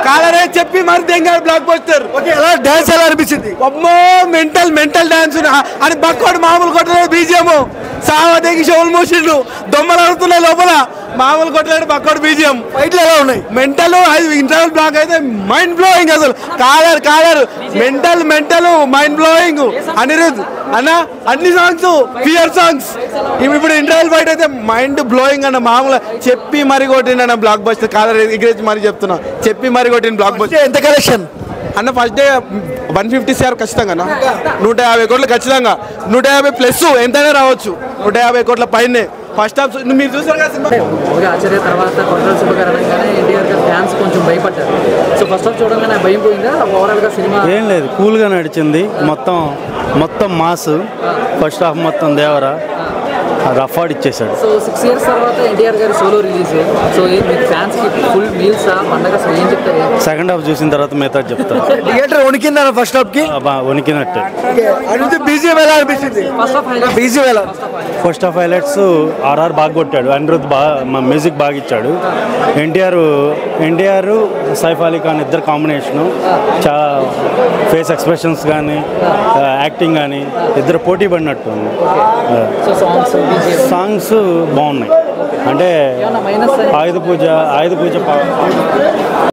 కాలరే చెప్పి మరి దెంగాడు block buster. ఎలా డాన్స్ ఎలా అనిపించింది? అమ్మో మెంటల్ డాన్స్ అని బక్కోడు మామూలు కొట్టలేదు. బీజిఎం సావా తెగి షోలు మోసిండు, దొమ్మలు అడుగుతున్నాయి లోపల. మామూలు కొట్టలేడు బక్కోడు బీజిఎం. ఫైట్లు ఎలా ఉన్నాయి? మెంటల్ ఇంటర్వల్ బ్లాక్ అయితే మైండ్ బ్లోయింగ్. అసలు collar mental mind blowing. Anirudh అన్న అన్ని సాంగ్స్ ఫియర్ సాంగ్స్. ఇప్పుడు ఇంటర్వల్ ఫైట్ అయితే మైండ్ బ్లోయింగ్ అన్న. మామూలు చెప్పి మరి కొట్టిండు బ్లాక్ బస్టర్. కాలర్ ఎగ్రేజ్ మరి చెప్తున్నా, చెప్పి మరి కొట్టిండు బ్లాక్ బస్టర్. ఎంత కలెక్షన్ అన్న ఫస్ట్ డే 150 CR ఖచ్చితంగా అన్న. 150 కోట్లు ఖచ్చితంగా. 150 ప్లస్ ఎంతైనా రావచ్చు. 150 కోట్ల పైనే ఫస్ట్ హాఫ్ మీరు చూసారు కదా సినిమా. ఆచార్య తర్వాత కొట్టాల శుభకర్ అనగానే ఎన్టీఆర్ గారి ఫ్యాన్స్ కొంచెం భయపడ్డారు. సో ఫస్ట్ హాఫ్ చూడగానే భయం పోయిందా? ఓవరాల్గా సినిమా ఏం లేదు, కూల్గా నడిచింది. మొత్తం మాస్. ఫస్ట్ హాఫ్ మొత్తం దేవరా రఫాడ్ ఇచ్చేసాడు. సో 6 years తర్వాత ఎన్టీఆర్ గారి సోలో రిలీజ్. సో మీకు ఫ్యాన్స్ కి ఫుల్ మీల్స్ పండగ ఏం చెప్తారు? సెకండ్ హాఫ్ చూసిన తర్వాత మిగతా చెప్తాను. థియేటర్ వణికిందా ఫస్ట్ హాఫ్ కి? వణికినట్టే. బీజిఎం ఎలా అనిపించింది? బీజిఎం ఎలా? ఫస్ట్ హాఫ్ హైలైట్స్ ఆర్ఆర్ బాగా కొట్టాడు. అనిరుద్ మ్యూజిక్ బాగా ఇచ్చాడు. ఎన్టీఆర్ సైఫ్ అలీ ఖాన్ ఇద్దరు కాంబినేషను చాలా ఫేస్ ఎక్స్ప్రెషన్స్ కానీ యాక్టింగ్ కానీ ఇద్దరు పోటీ పడినట్టు ఉంది. సాంగ్స్ బాగున్నాయి. అంటే ఆయుధ పూజ